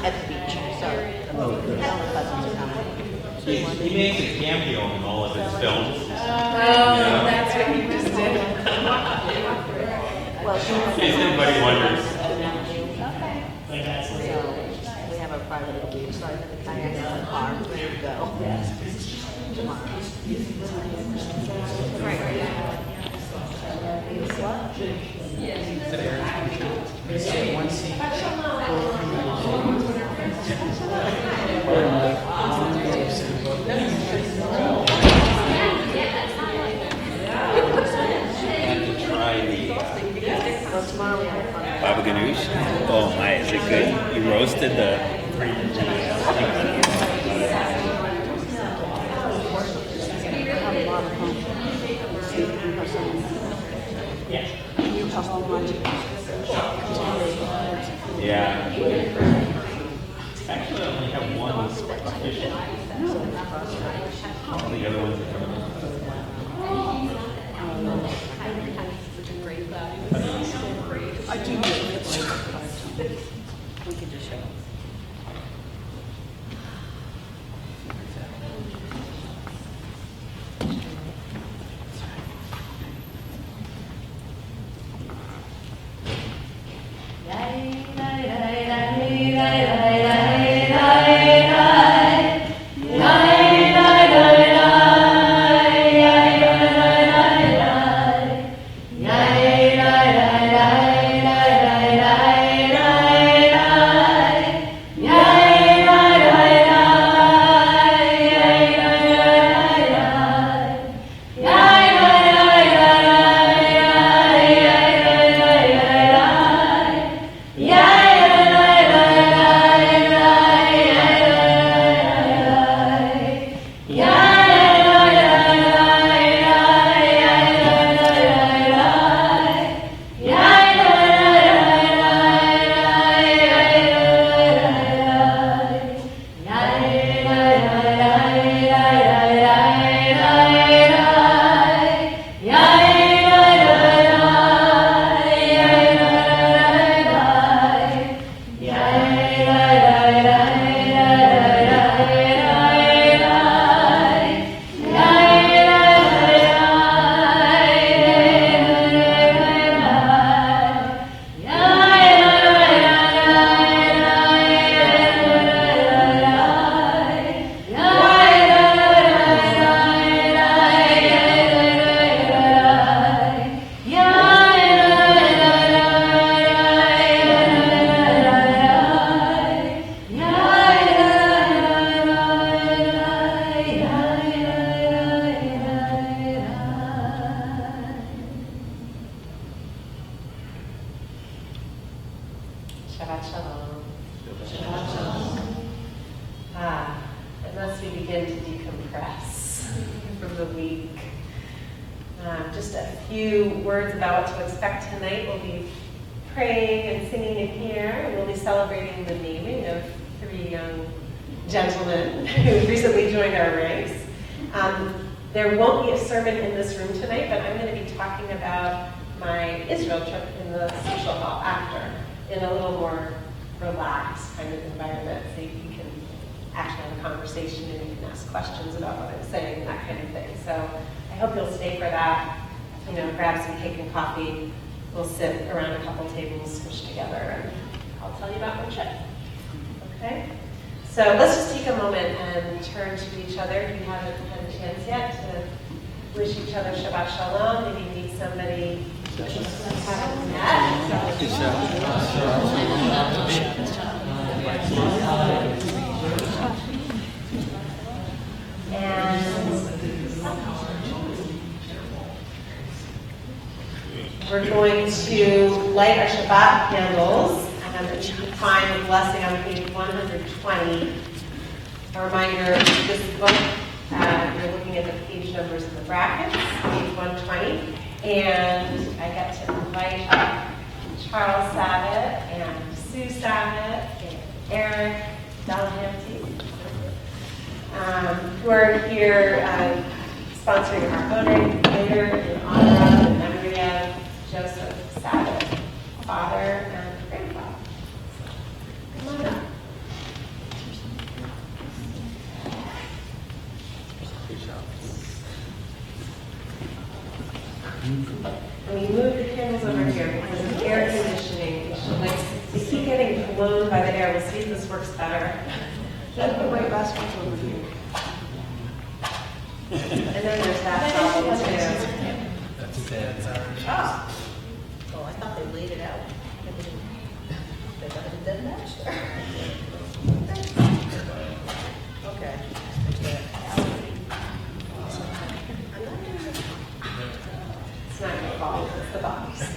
at the beach. So all the cousins are coming. He makes a cameo in all of his films. Oh, that's what you just did. Well, In case anybody wonders. so we have a private beach, so I have to kayak in the car. Ready to go. Tomorrow. Right. Well, tomorrow we have a fun. Baba ganoush? Oh my, is it good? You roasted the... Yeah. Actually, I only have one official. All the other ones are coming. I do. We can just show. Shabbat shalom. Shabbat shalom. Unless we begin to decompress from the week. Just a few words about what to expect tonight. We'll be praying and singing in here. We'll be celebrating the naming of 3 young gentlemen who recently joined our ranks. There won't be a sermon in this room tonight, but I'm going to be talking about my Israel trip in the social hall after, in a little more relaxed kind of environment, so you can actually have a conversation and you can ask questions about what I'm saying, that kind of thing. So I hope you'll stay for that. Grab some cake and coffee. We'll sit around a couple tables squished together, and I'll tell you about my trip. Okay? So let's just take a moment and turn to each other. If you haven't had a chance yet to wish each other Shabbat Shalom, maybe meet somebody you haven't met. And we're going to light our Shabbat candles. It should find the blessing on page 120. A reminder, this book, you're looking at the page numbers in the brackets, page 120. And I get to invite up Charles Sabat and Sue Sabat and Eric Delahanty, who are here sponsoring our voting later in honor of the memory of Joseph Sabat, father and grandfather. Come on up. we move the candles over here because of air conditioning, like they keep getting blown by the air. We'll see if this works better. That's the way last one's over here. And then there's that problem too. Oh. Oh, I thought they laid it out. They got it dead match there. Okay. It's not your fault, it's the box.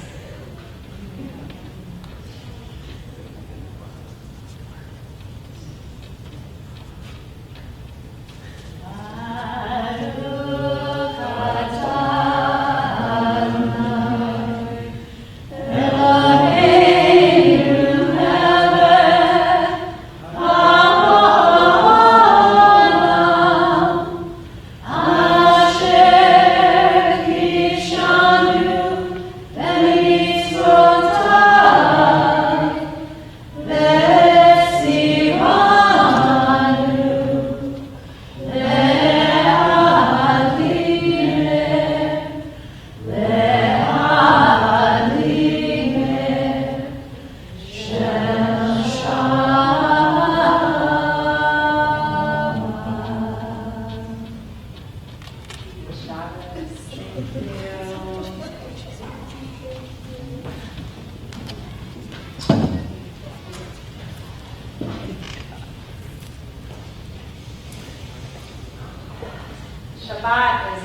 Shabbat is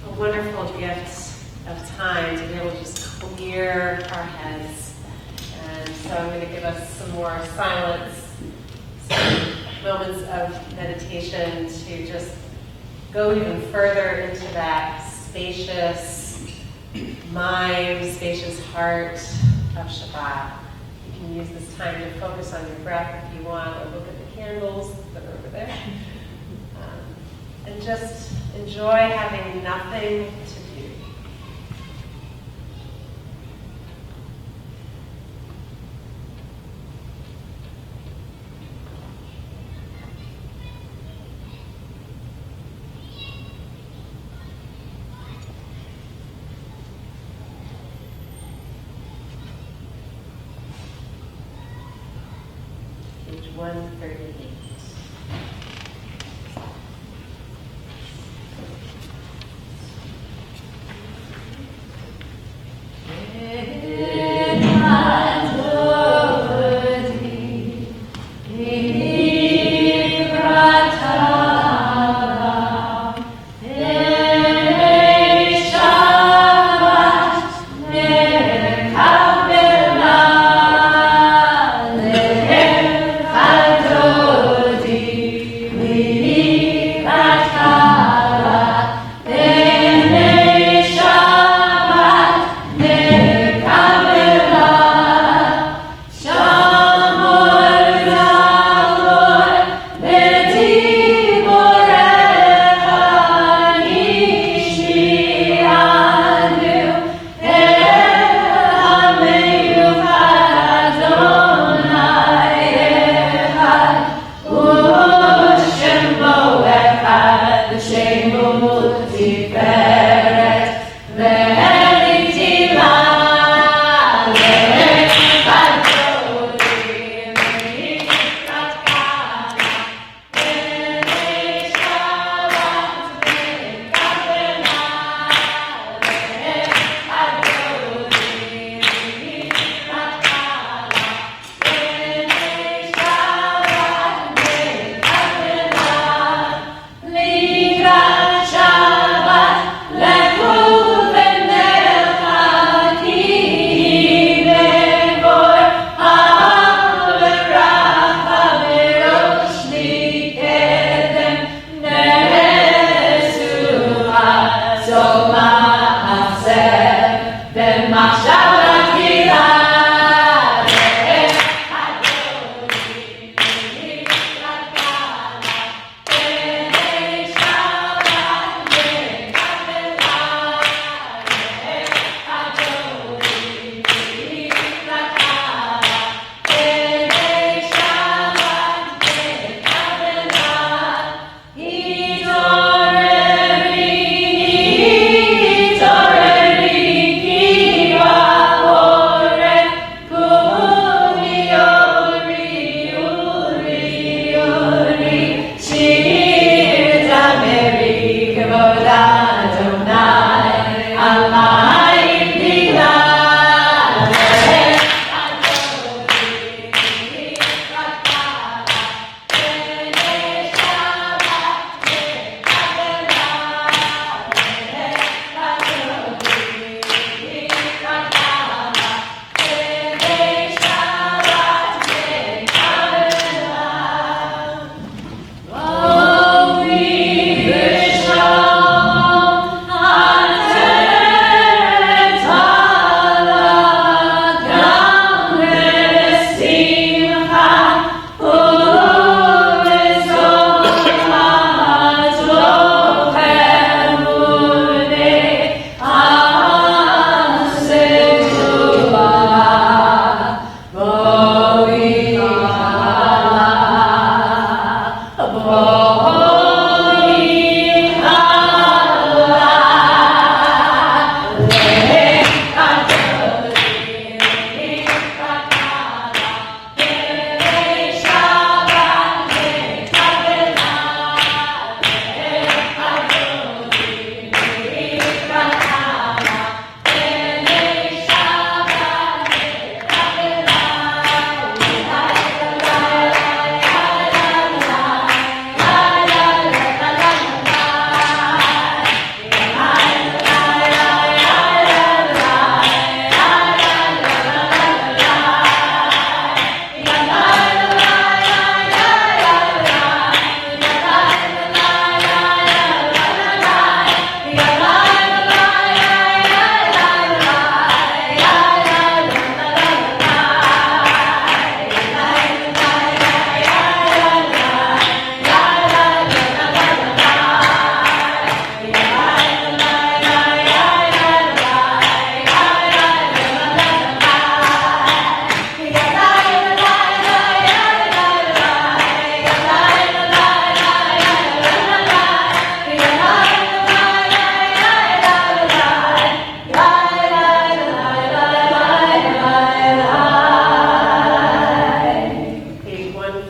a wonderful gift of time to be able to just clear our heads. And so I'm going to give us some more silence, some moments of meditation to just go even further into that spacious mind, spacious heart of Shabbat. You can use this time to focus on your breath if you want, or look at the candles that are over there. And just enjoy having nothing to do. Page 138.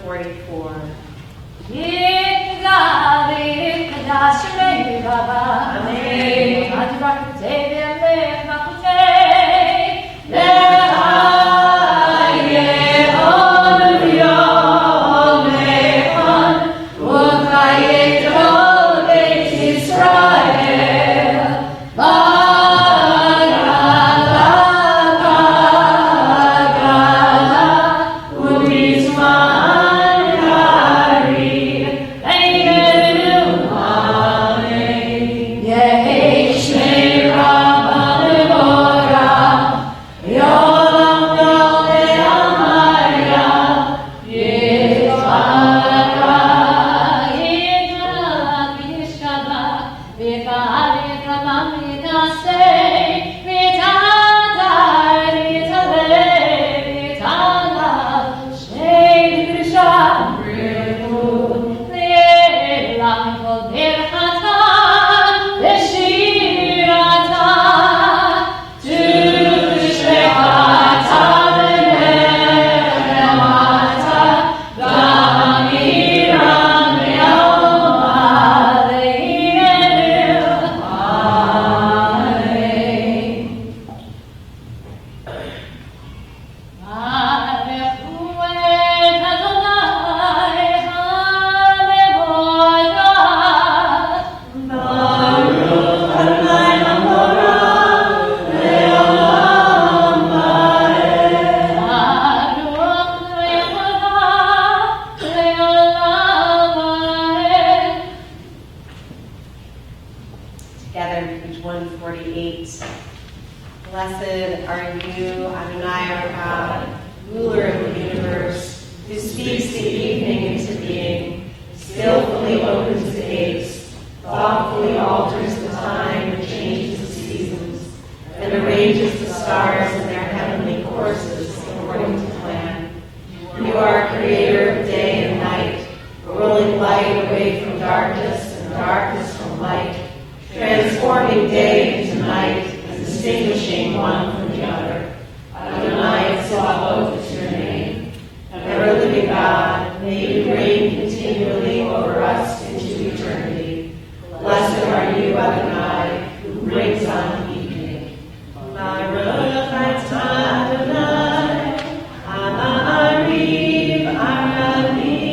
144. Together, page 148. Blessed are you, Adonai our God, ruler of the universe, who speaks the evening into being, skillfully opens the gates, thoughtfully alters the time and changes the seasons, and arranges the stars in their heavenly courses according to plan. You are creator of day and night, rolling light away from darkness and darkness from light, transforming day into night and distinguishing one from the other. Adonai Tzebaoth is your name. Ever-living God, may you reign continually over us into eternity. Blessed are you, Adonai, who brings on evening. Baruch atah Adonai, Ha'ariv Arani.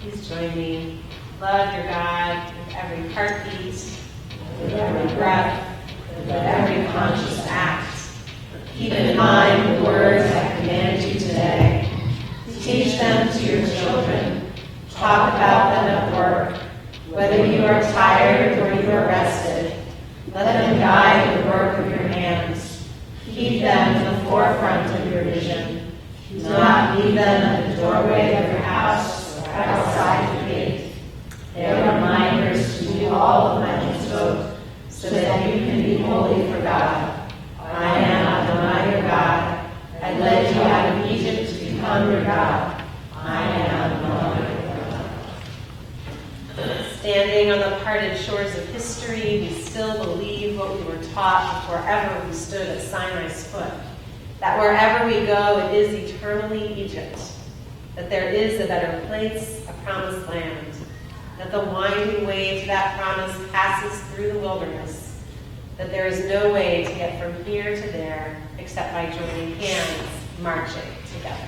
Please join me. Love your God with every heartbeat, with every breath, with every conscious act. Keep in mind the words I command you today. Teach them to your children. Talk about them at work. Whether you are tired or you are rested, let them guide the work of your hands. Keep them in the forefront of your vision. Do not leave them at the doorway of your house or outside the gate. They are reminders to do all of my mitzvot, so that you can be holy for God. I am Adonai your God. I led you out of Egypt to become your God. I am Adonai your God. Standing on the parted shores of history, we still believe what we were taught before ever we stood at Sinai's foot. That wherever we go, it is eternally Egypt. That there is a better place, a promised land. That the winding way to that promise passes through the wilderness. That there is no way to get from here to there except by joining hands, marching together.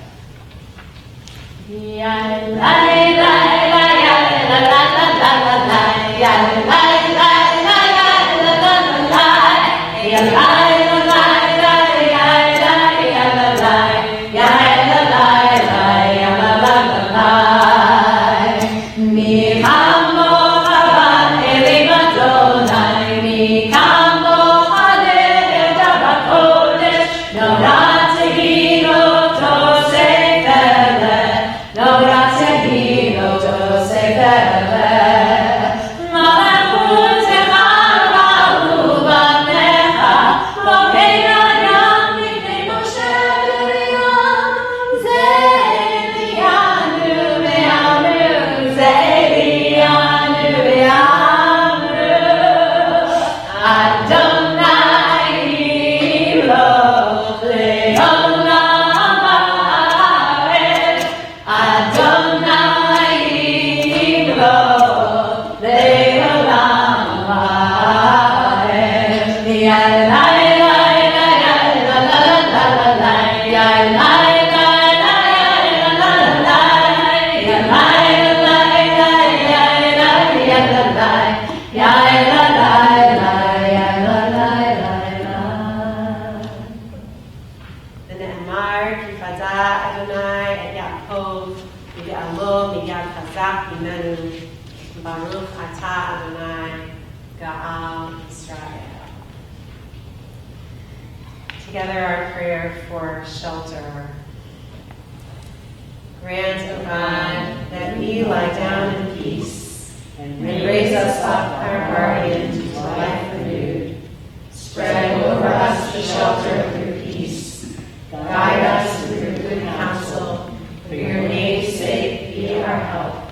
Baruch atah Adonai, Ga'al Israel. Together our prayer for shelter. Grant, O God, that we lie down in peace and raise us up our guardian to life renewed. Spread over us the shelter of your peace. Guide us with your good counsel. For your name's sake, be our help.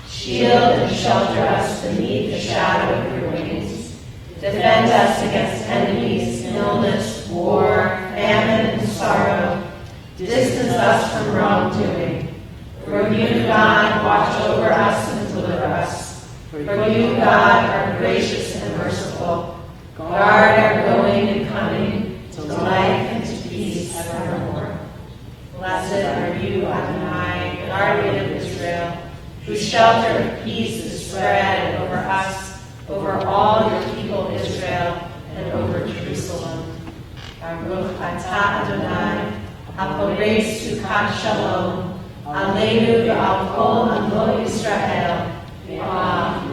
Shield and shelter us beneath the shadow of your wings. Defend us against enemies, illness, war, famine, and sorrow. Distance us from wrongdoing. For you, God, watch over us and deliver us. For you, God, are gracious and merciful. Guard our going and coming to life and to peace evermore. Blessed are you, Adonai, guardian of Israel, whose shelter of peace is spread over us, over all your people Israel, and over Jerusalem. Baruch atah Adonai, haporeis sukat shalom, aleinu v'al kol amo Yisrael, v'am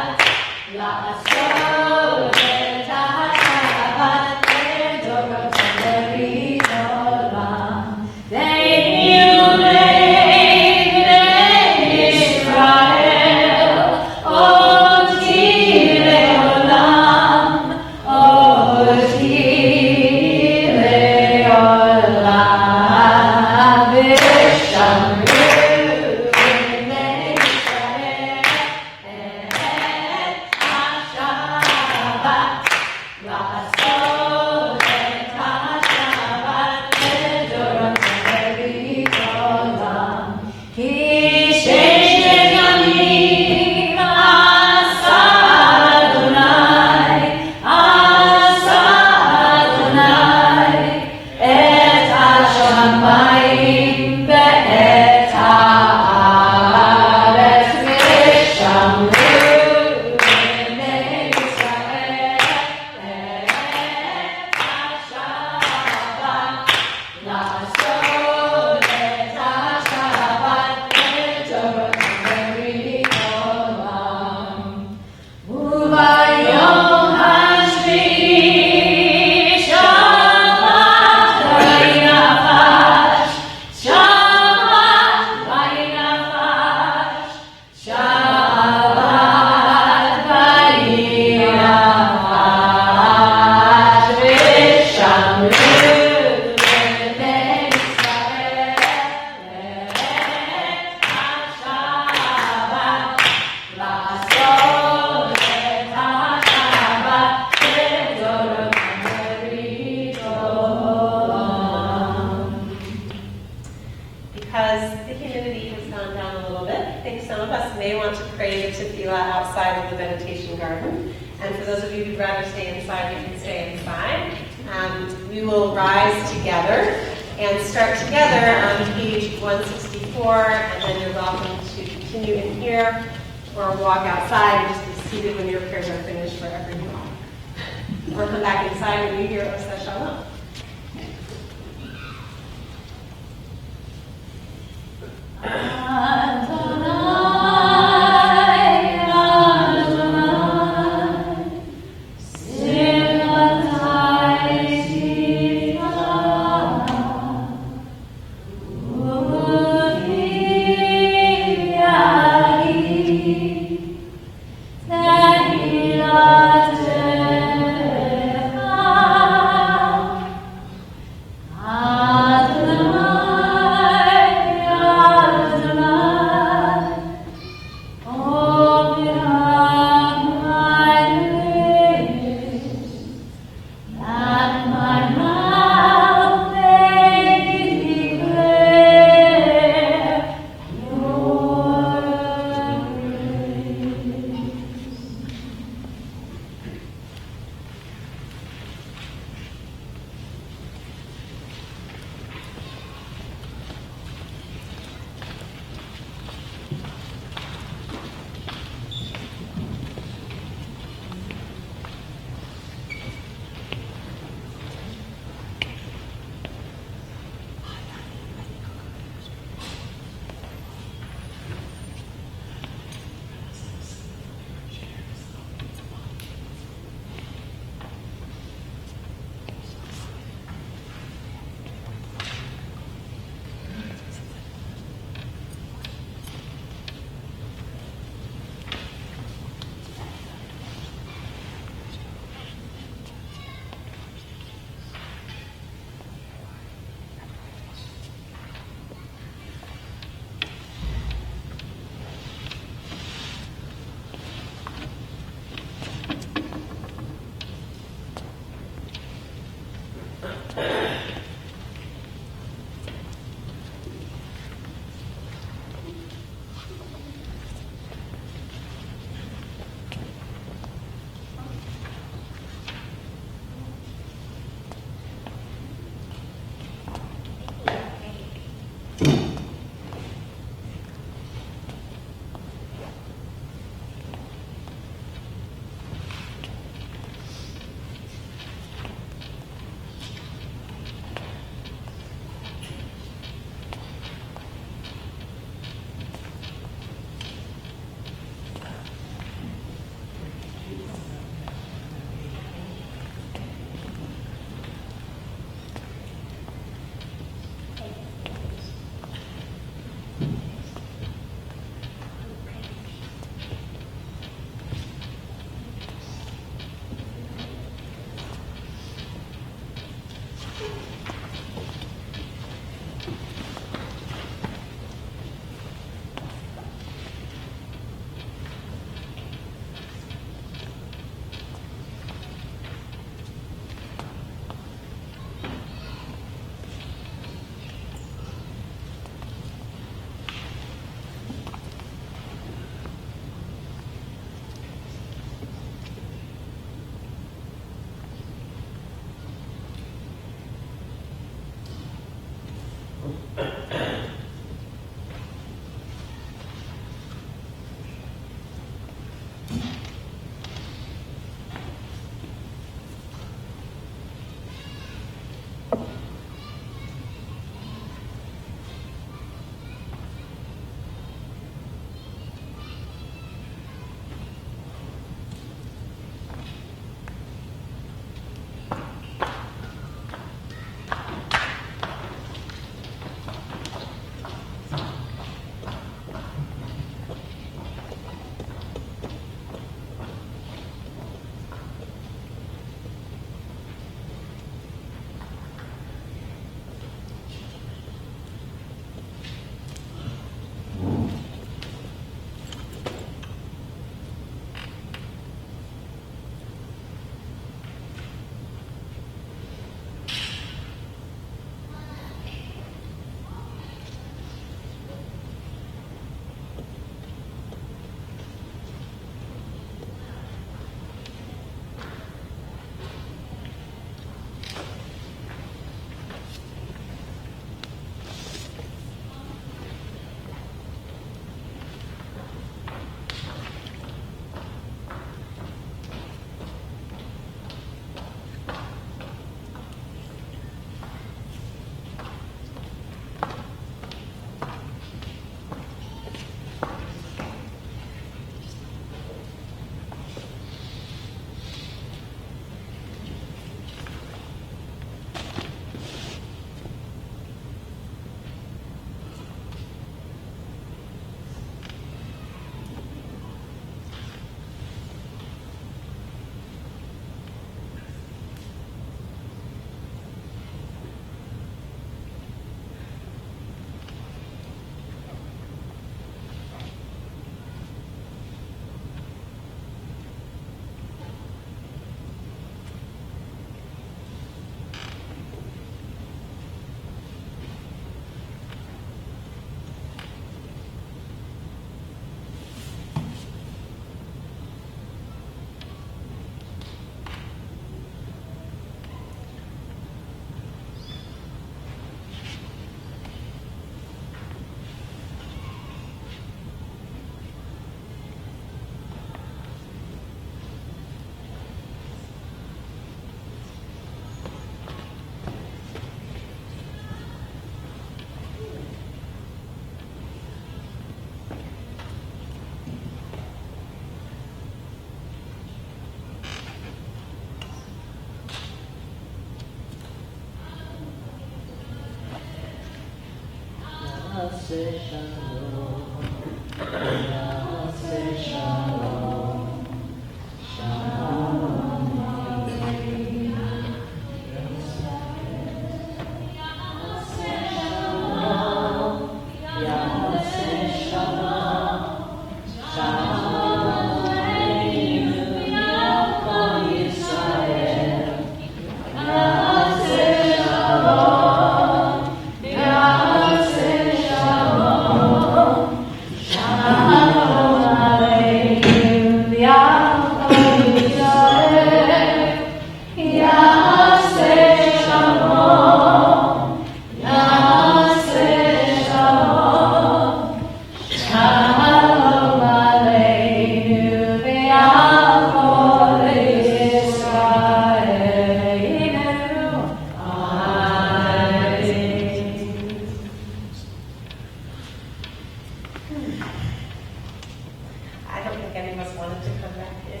I don't think any of us wanted to come back in.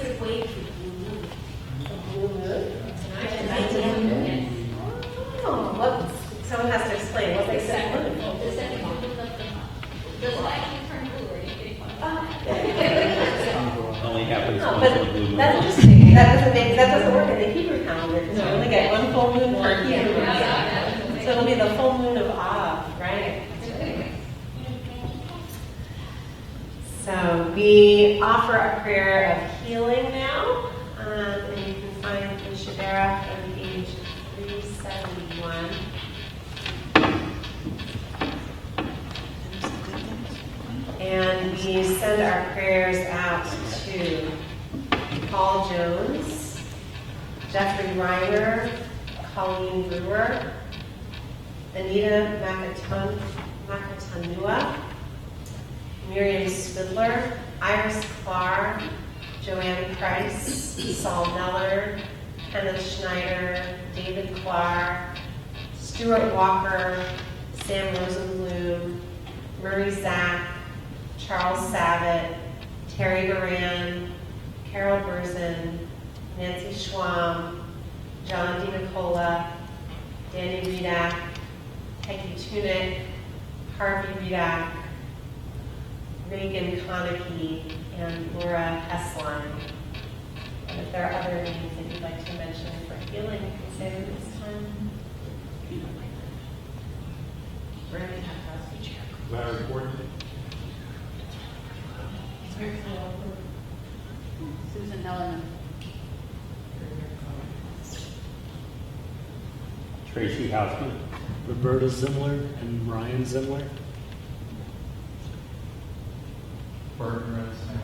Just wait for blue moon. Blue moon? Tonight at 9 Oh, what, someone has to explain what they said. The second moon of the month. Does that actually turn blue or anything? Only happens No, once but in a blue moon. that's interesting. That doesn't work in the Hebrew calendar because we only get one full moon per Hebrew. So it'll be the full moon of Av, right? So we offer a prayer of healing now, and you can find in Shabbat on page 371. And we send our prayers out to Paul Jones, Jeffrey Reiner, Colleen Brewer, Anita Makatanua, Miriam Spidler, Iris Clark, Joanne Price, Saul Neller, Kenneth Schneider, David Clark, Stuart Walker, Sam Rosenblum, Murray Zack, Charles Savitt, Terry Duran, Carol Burzen, Nancy Schwam, John DiNicola, Danny Redak, Peggy Tunick, Harvey Redak, Reagan Konecki, and Laura Hessline. And if there are other names that you'd like to mention for healing, you can say them this time. Larry Ford. Susan Helena. Tracy Houseman. Roberta Zimler and Ryan Zimler. Burton Rose Smith.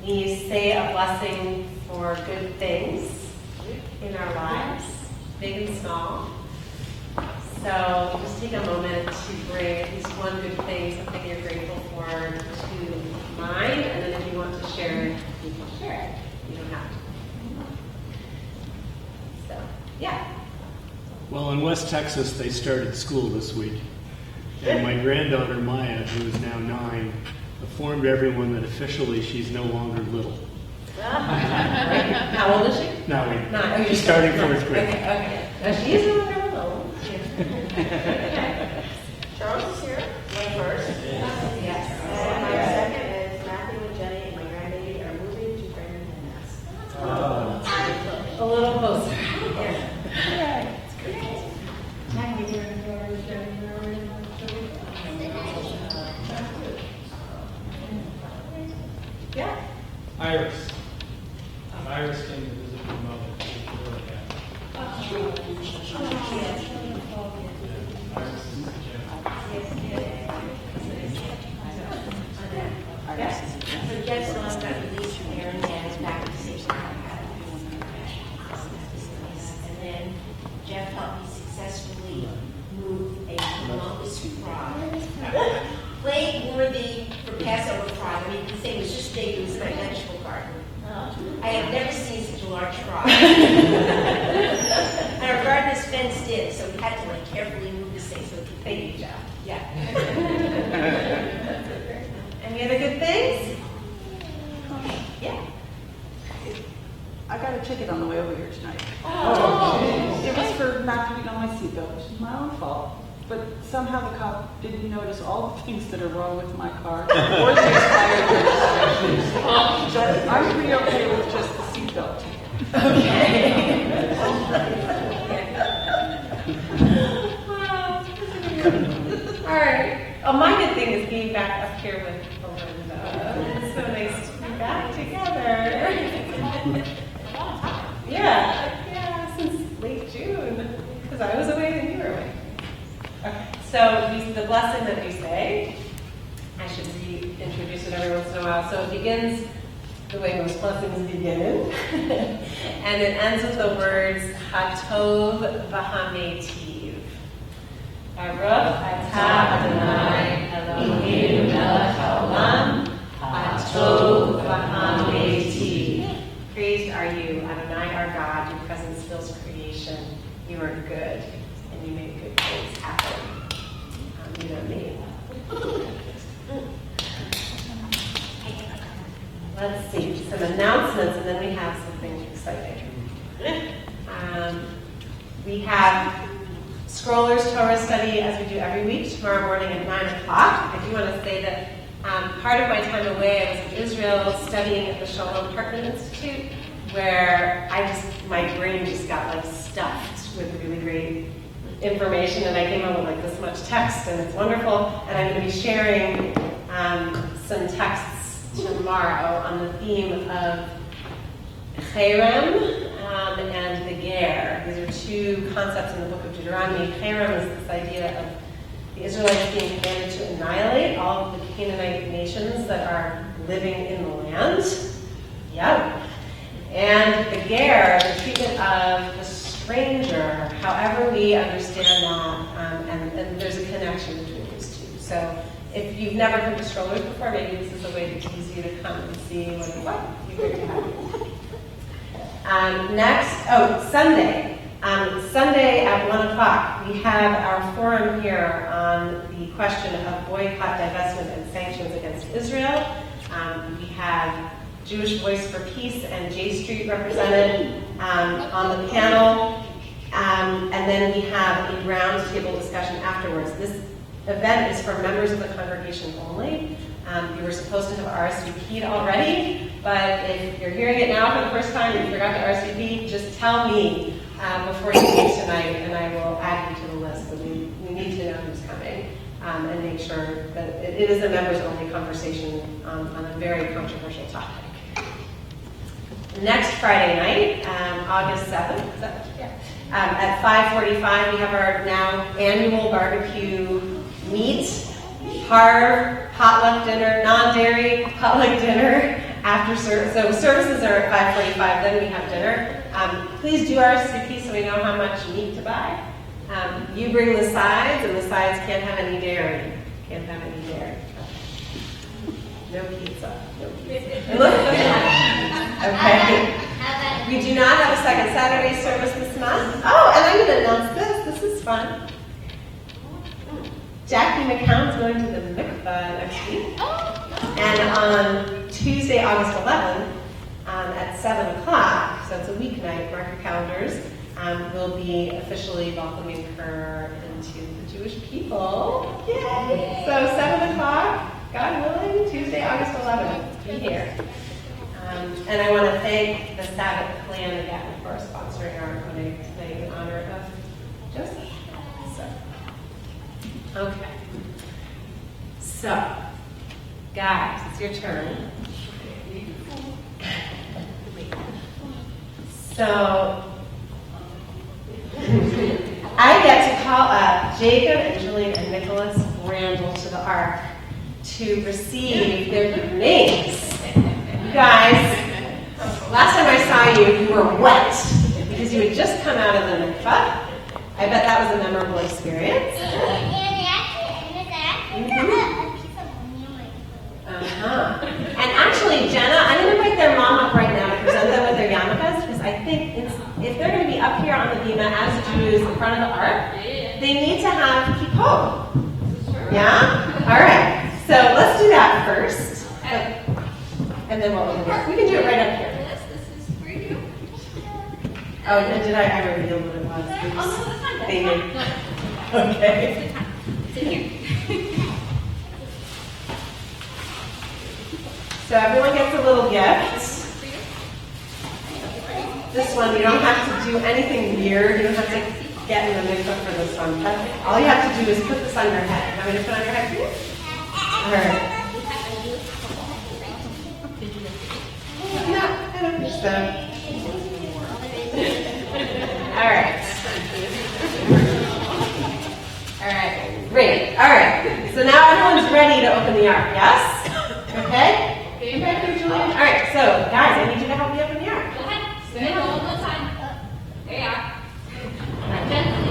We say a blessing for good things in our lives, big and small. So just take a moment to bring at least one good thing, something you're grateful for, to mind, and then if you want to share it, you can share it. You don't have to. So, yeah. Well, in West Texas, they started school this week. And my granddaughter, Maya, who is now 9, informed everyone that officially she's no longer little. How old is she? Now, 9. Oh, she's starting 4th grade. Okay. Now she is no longer little. Charles is here, my first. Yes. And my second is Matthew and Jenny and my grandbaby are moving to Framingham, Mass. A little closer. Yeah. Iris. Iris came to visit her mother. Iris is the So Jeff's mom got released from there and dad's back to station. And then Jeff helped me successfully move a humongous frog. Plate-worthy for Passover frog. I mean, the thing was just big, it was my vegetable garden. I have never seen such a large frog. And our garden is fenced in, so we had to like carefully move this thing so it could Thank you, Jeff. Yeah. Any other good things? Yeah. I got a ticket on the way over here tonight. Oh. It was for not putting on my seatbelt, which is my own fault. But somehow the cop didn't notice all the things that are wrong with my car or the expired registration. But I'm pretty okay with just the seatbelt ticket. Okay. All right. Oh, my good thing is being back up here with Belinda. It's so nice to be back together. Yeah, since late June, because I was away and you were away. Okay, so the blessing that we say, I should reintroduce it every once in a while. So it begins the way most blessings begin, and it ends with the words Hatov v'hametiv. Baruch atah Adonai Eloheinu melech haolam, Hatov v'hametiv. Praised are you, Adonai our God, your presence fills creation. You are good, and you make good things happen. You know me. Let's see, some announcements, and then we have something exciting. We have Scrollers Torah study as we do every week, tomorrow morning at 9 o'clock. I do want to say that part of my time away, I was in Israel studying at the Shalom Hartman Institute, where my brain just got like stuffed with really great information, and I came home with like this much text, and it's wonderful. And I'm going to be sharing some texts tomorrow on the theme of Cherem and the Ger. These are two concepts in the book of Deuteronomy. Cherem is this idea of the Israelites being commanded to annihilate all of the Canaanite nations that are living in the land. Yep. And the Ger, the treatment of the stranger, however we understand that, and there's a connection between these two. So if you've never come to Strollers before, maybe this is a way to tease you to come and see what you're going to have. Sunday. Sunday at 1 o'clock, we have our forum here on the question of boycott, divestment, and sanctions against Israel. We have Jewish Voice for Peace and J Street represented on the panel. And then we have a roundtable discussion afterwards. This event is for members of the congregation only. You were supposed to have RSVP'd already, but if you're hearing it now for the first time and you forgot to RSVP, just tell me before you leave tonight, and I will add you to the list. But we need to know who's coming and make sure that it is a members-only conversation on a very controversial topic. Next Friday night, August 7th, at 5:45, we have our now annual barbecue meat, parve, potluck dinner, non-dairy potluck dinner after service. So services are at 5:45, then we have dinner. Please do RSVP so we know how much meat to buy. You bring the sides, and the sides can't have any dairy. Can't have any dairy. No pizza. No pizza. Okay. We do not have a second Saturday service this month. Oh, and I'm going to announce this. This is fun. Jackie McCown's going to the mikvah next week. And on Tuesday, August 11th, at 7 o'clock, so it's a weeknight, mark your calendars, we'll be officially welcoming her into the Jewish people. Yay! So 7 o'clock, God willing, Tuesday, August 11th, be here. And I want to thank the Sabbath clan again for sponsoring our clinic today in honor of Joseph. Okay. So, guys, it's your turn. So, I get to call up Jacob and Julian and Nicholas Randall to the Ark to receive their new names. You guys, last time I saw you, you were wet because you had just come out of the mikvah. I bet that was a memorable experience. And actually, Jenna, I'm going to invite their mom up right now to present them with their yarmulkes, because I think if they're going to be up here on the bima as Jews in front of the ark, they need to have kippot. Yeah? All right. So let's do that first. And then we'll open it. We can do it right up here. This is for you. Oh, and did I reveal what it was? Oh, no, that's fine. Thank you. Okay. It's in here. So everyone gets a little gift. This one, you don't have to do anything weird. You don't have to get in the mikvah for this one. But all you have to do is put this on your head. Want me to put on your head for you? All right. No, I don't think so. All right. All right. Great. All right. So now everyone's ready to open the ark. Yes? Okay? Come back here, Julian. All right. So, guys, I need you to help me open the ark. Go ahead. Stand all the time. There you are.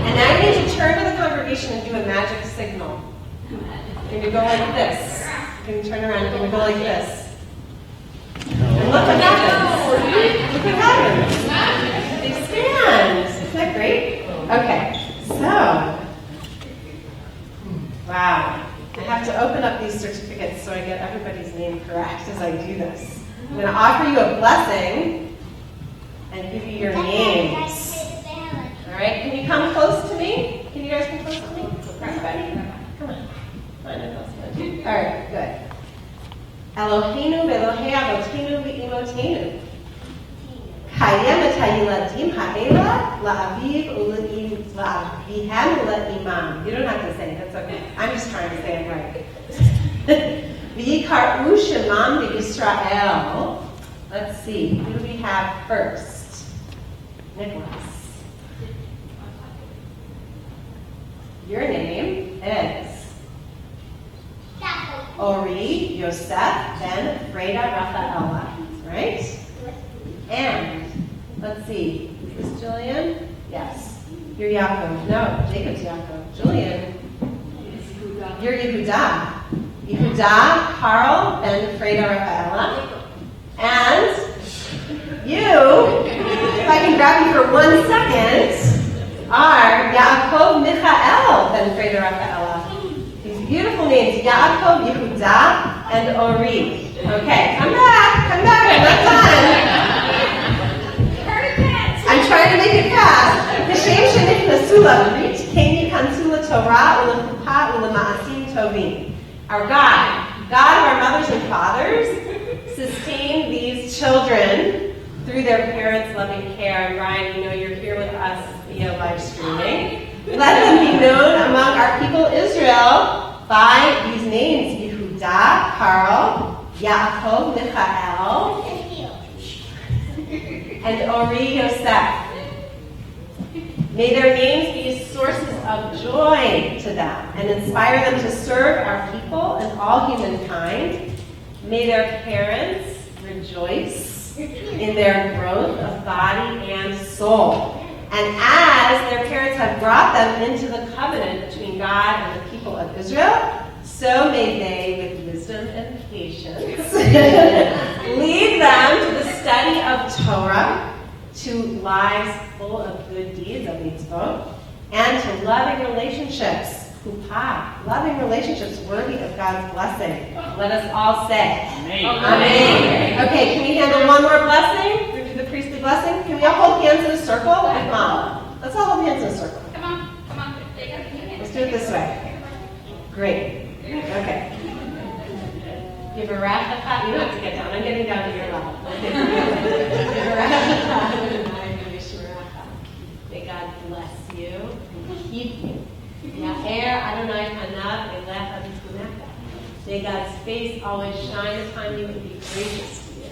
And now you need to turn to the congregation and do a magic signal. You're going to go like this. You're going to turn around. You're going to go like this. And look what happens. Look what happens. They stand. Isn't that great? Okay. So, wow. I have to open up these certificates so I get everybody's name correct as I do this. I'm going to offer you a blessing and give you your names. All right, can you come close to me? Can you guys come close to me? Everybody, come on. All right, good. Eloheinu ve'Elohei avoteinu ve'imotenu. Hayem et hayiladim ha'ela la'aviv u'le'avihem u'le'imam. You don't have to say it, that's okay. I'm just trying to say it right. V'yikar'u shemam v'Yisrael. Let's see, who do we have first? Nicholas. Your name is Ori Yosef ben Freda Rafaela, right? And let's see, is this Julian? Yes. You're Yaakov. No, Jacob's Yaakov. Julian. You're Yehuda. Yehuda Carl ben Freda Rafaela. And you, if I can grab you for 1 second, are Yaakov Michael ben Freda Rafaela. These beautiful names, Yaakov, Yehuda, and Ori. Okay, come back, I'm not done. I'm trying to make it fast. Kashem sheniknasu labrit, kein yikansu laTorah u'lechuppah u'lema'asim tovim. Our God of our mothers and fathers, sustain these children through their parents' loving care. And Brian, you know you're here with us via live streaming. Let them be known among our people Israel by these names: Yehuda, Carl, Yaakov, Michael, and Ori Yosef. May their names be sources of joy to them and inspire them to serve our people and all humankind. May their parents rejoice in their growth of body and soul. And as their parents had brought them into the covenant between God and the people of Israel, so may they, with wisdom and patience, lead them to the study of Torah, to lives full of good deeds of mitzvot, and to loving relationships, hupah, loving relationships worthy of God's blessing. Let us all say, Amen. Amen. Okay, can we handle one more blessing? We do the priestly blessing. Can we all hold hands in a circle with Mom? Let's all hold hands in a circle. Come on. They got the hand. Let's do it this way. Great. Okay. Give a rachacha. You don't have to get down. I'm getting down to your level. May God bless you and keep you. Ya'er Adonai panav elecha v'tikuneka. May God's face always shine upon you and be gracious to you.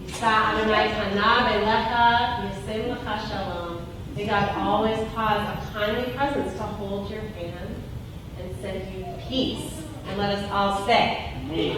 Yisa Adonai panav elecha yasem lecha shalom. May God always cause a kindly presence to hold your hand and send you peace. And let us all say, Amen.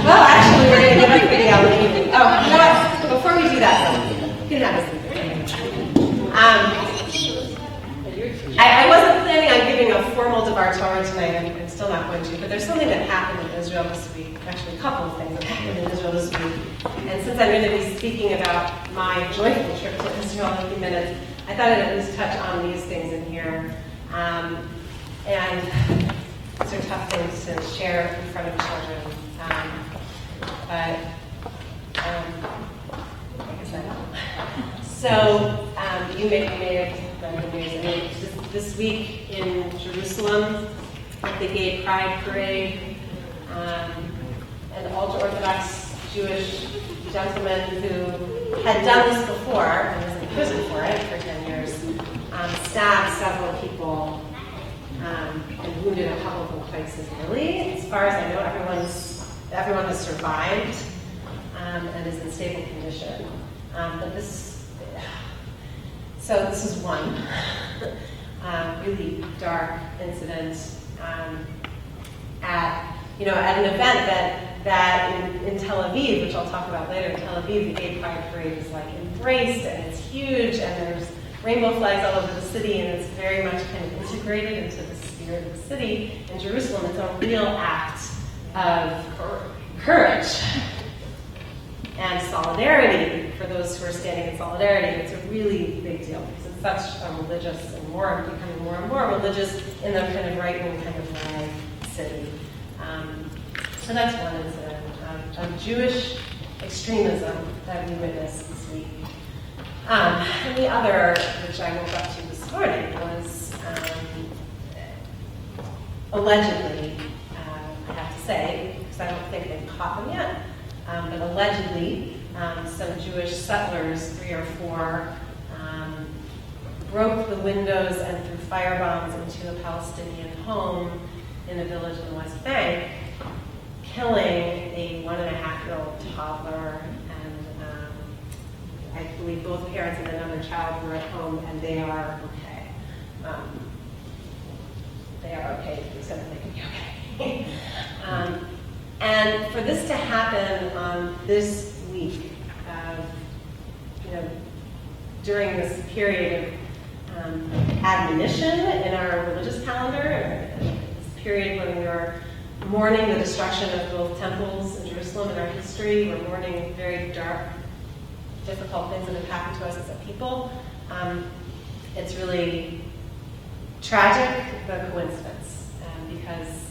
Well, actually, we're going to give everybody a leave. Oh, you know what? Before we do that, you can have a seat. I wasn't planning on giving a formal Devar Torah tonight. I'm still not going to. But there's something that happened in Israel this week. Actually, a couple of things that happened in Israel this week. And since I'm going to be speaking about my joyful trip to Israel in a few minutes, I thought I'd at least touch on these things in here. And these are tough things to share in front of children. I guess I know. So, you may have read the news. I mean, this week in Jerusalem, at the Gay Pride Parade, an ultra-Orthodox Jewish gentleman who had done this before and was in prison for it for 10 years, stabbed several people and wounded a couple of them quite severely. As far as I know, everyone has survived and is in stable condition. But this is one really dark incident at an event that in Tel Aviv, which I'll talk about later. In Tel Aviv, the Gay Pride Parade is like embraced and it's huge, and there's rainbow flags all over the city, and it's very much kind of integrated into the spirit of the city. In Jerusalem, it's a real act of courage and solidarity for those who are standing in solidarity. It's a really big deal because it's such a religious and becoming more and more religious in the kind of right-wing kind of way city. So that's one incident of Jewish extremism that we witnessed this week. And the other, which I woke up to this morning, was allegedly, I have to say, because I don't think they've caught them yet, but allegedly some Jewish settlers, 3 or 4, broke the windows and threw firebombs into a Palestinian home in a village in the West Bank, killing a 1.5-year-old toddler, and I believe both parents and another child were at home, and they are okay. They are okay, except that they can be okay. And for this to happen this week, during this period of admonition in our religious calendar, this period when we were mourning the destruction of both temples in Jerusalem in our history. We're mourning very dark, difficult things that have happened to us as a people. It's really tragic, the coincidence, because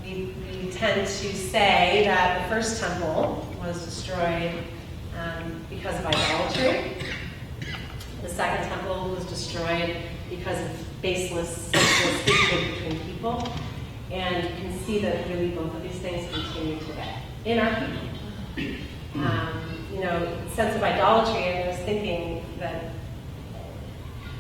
we tend to say that the first temple was destroyed because of idolatry. The second temple was destroyed because of baseless, senseless hatred between people. And you can see that really both of these things continue today in our people. Sense of idolatry, I was thinking that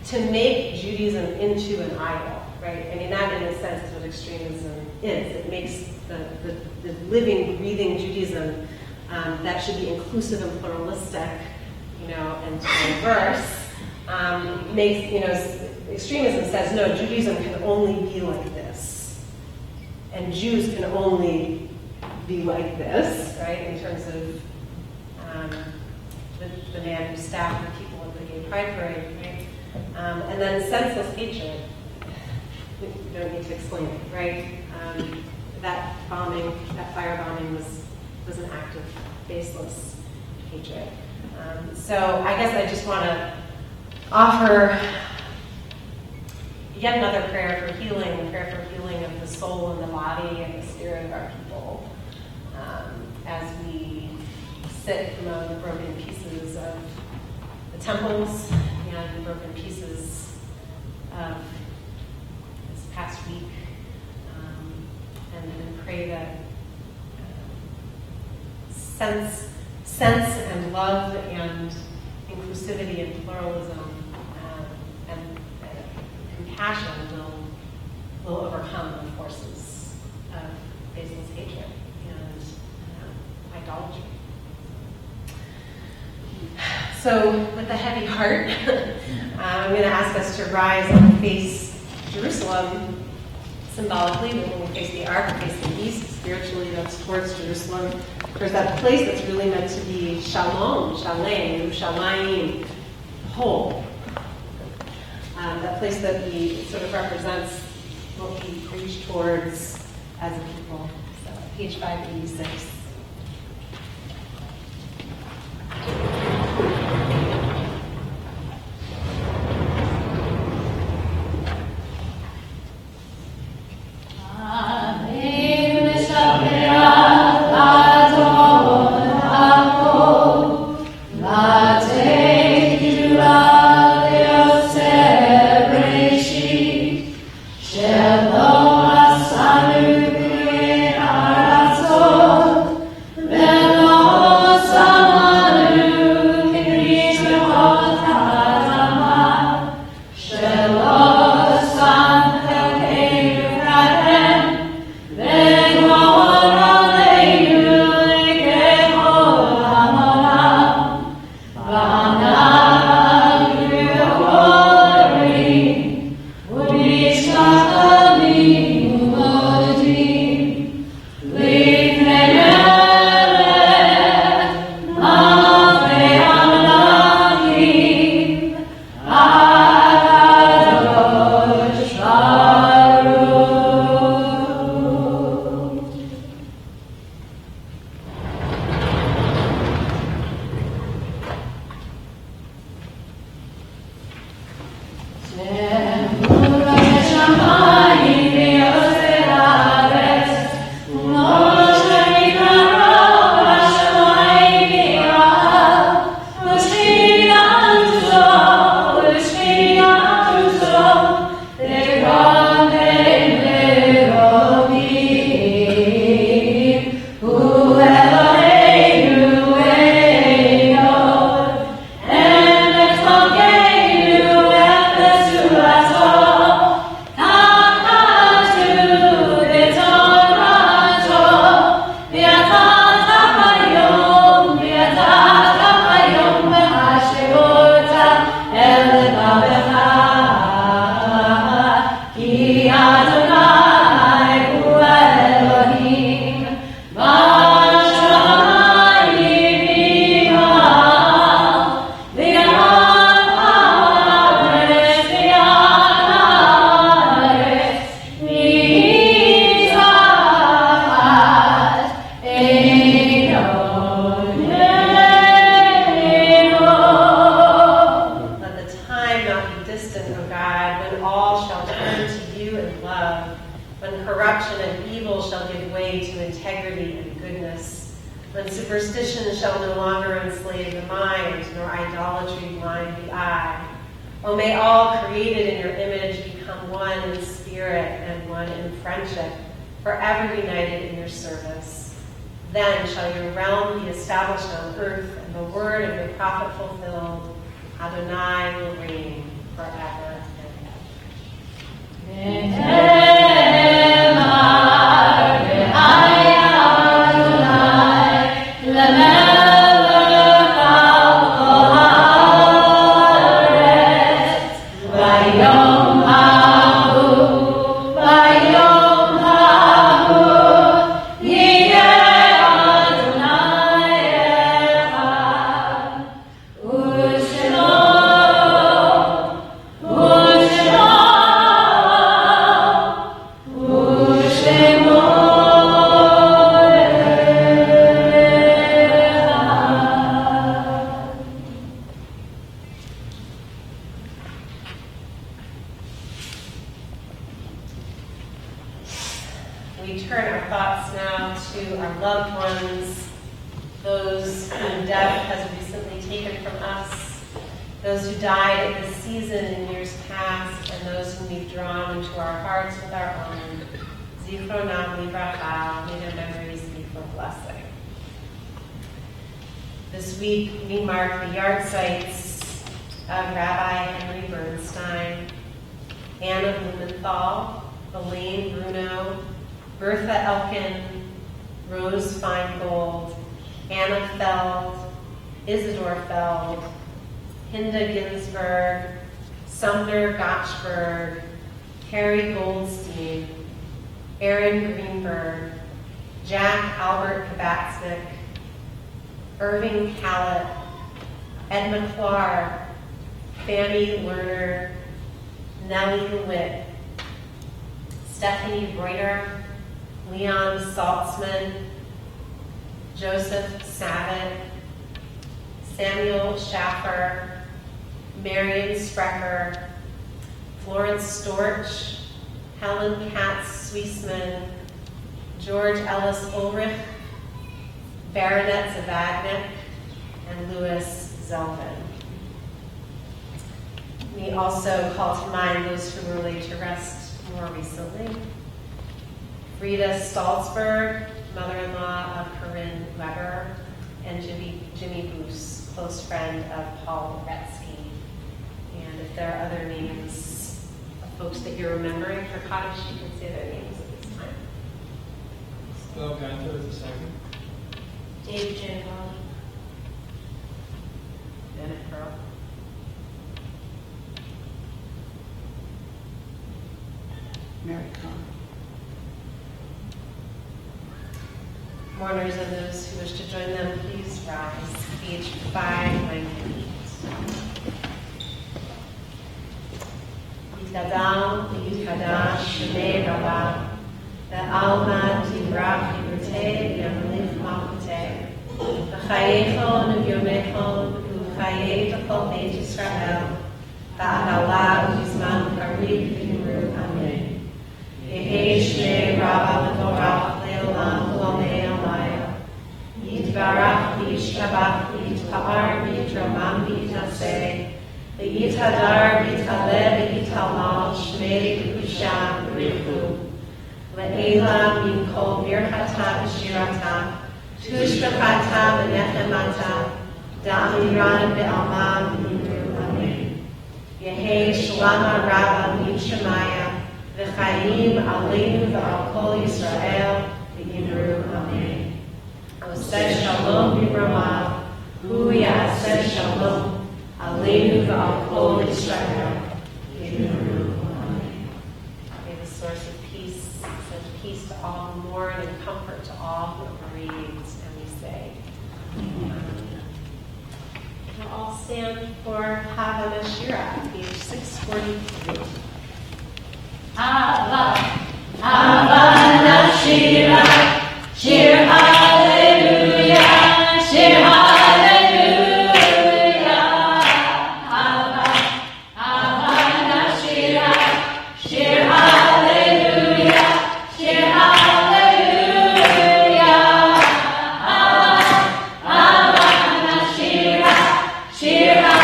to make Judaism into an idol, right? I mean, that in a sense is what extremism is. It makes the living, breathing Judaism that should be inclusive and pluralistic, and diverse, extremism says, no, Judaism can only be like this. And Jews can only be like this, right, in terms of the man who stabbed the people at the gay pride parade, right? And then senseless hatred. We don't need to explain it, right? That firebombing was an act of baseless hatred. So I guess I just want to offer yet another prayer for healing, a prayer for healing of the soul and the body and the spirit of our people, as we sit among the broken pieces of the temples and broken pieces of this past week, and pray that sense and love and inclusivity and pluralism and compassion will overcome the forces of baseless hatred and idolatry. So, with a heavy heart, I'm going to ask us to rise and face Jerusalem symbolically. When we face the ark, we face the east. Spiritually, that's towards Jerusalem. There's that place that's really meant to be shalom, shalem, Yerushalayim, whole. That place that sort of represents what we reach towards as a people. So, page 586. idolatry blind the eye. O may all created in your image become one in spirit and one in friendship, forever united in your service. Then shall your realm be established on earth, and the word of your prophet fulfilled. Adonai will reign forever and ever. We turn our thoughts now to our loved ones, those whom death has recently taken from us, those who died at this season in years past, and those whom we've drawn into our hearts with our own. Zichronam livracha, may their memories be for blessing. This week we mark the yard sites of Rabbi Henry Bernstein, Anna Blumenthal, Elaine Bruno, Bertha Elkin, Rose Feingold, Anna Feld, Isidore Feld, Hinda Ginsberg, Sumner Gotchberg, Harry Goldstein, Aaron Greenberg, Jack Albert Kabatsnik, Irving Callett, Ed McClar, Fanny Lerner, Nellie Lewitt, Stephanie Reuter, Leon Saltzman, Joseph Savitt, Samuel Schaffer, Marion Sprecher, Florence Storch, Helen Katz Swiesman, George Ellis Ulrich, Baronet Zavadnik, and Louis Zelvin. We also call to mind those who were laid to rest more recently. Rita Stalzberg, mother-in-law of Corinne Weber, and Jimmy Boos, close friend of Paul Retsky. And if there are other names of folks that you're remembering for Kaddish, you can say their names at this time. Bill Gunther is the second. David Giancarlo. Bennett Pearl. Mary Conn. Mourners and those who wish to join them, please rise. Page 598. Yitgadal, Yitkadash, Shemei Rabah, Ve'alma Tibrach Yibrtei, Yamalif Malchutei, V'chayechon V'yomechon, V'chayei T'chol Beit Yisrael, V'adalah V'yizman Karik V'yimru Amen. Yehi Shmei Rabah V'torach Le'olam V'lomei Alaya, Yitbarach V'yishtabach V'yitpa'ar V'yitromam V'yitaseh, V'yithadar V'yitaleh V'yitalmal Shmei V'kusham V'richu, Le'ela Min Kol Birchata V'shirata, Tushbachata V'nechemata, Da'amiran V'alma V'yimru Amen. Yehi Shalama Rabba V'yishemaya, V'chayim Aleinu V'al Kol Yisrael V'yimru Amen. Oseh Shalom V'Ramah, Hu Ya'aseh Shalom, Aleinu V'al Kol Yisrael V'yimru Amen. May the source of peace send peace to all who mourn and comfort to all who are bereaved, and we say, Amen. We'll all stand for Hava Mashira, page 643. Hava, Hava Nashira, Shir Hallelujah, Shir Hallelujah. Hava, Hava Nashira, Shir Hallelujah, Shir Hallelujah. Hava, Hava Nashira, Shir Hallelujah.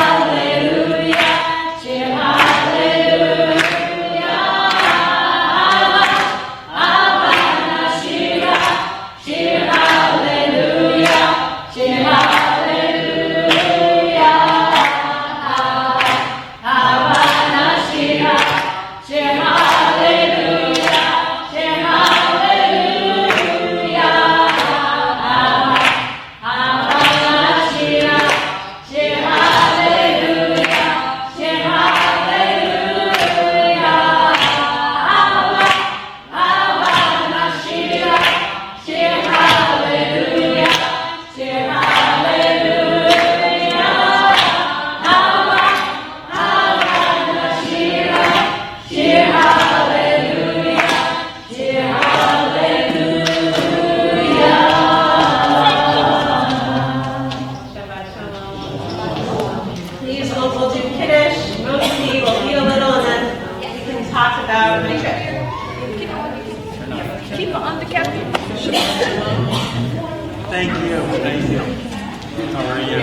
How are you?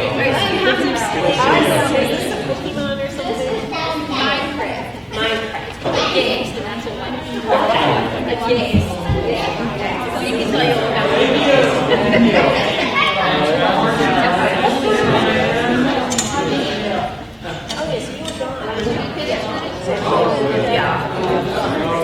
Pokemon or something? Minecraft. Minecraft. Games, that's what I'm games. So you can tell you all about it. Okay, so you were gone. Yeah.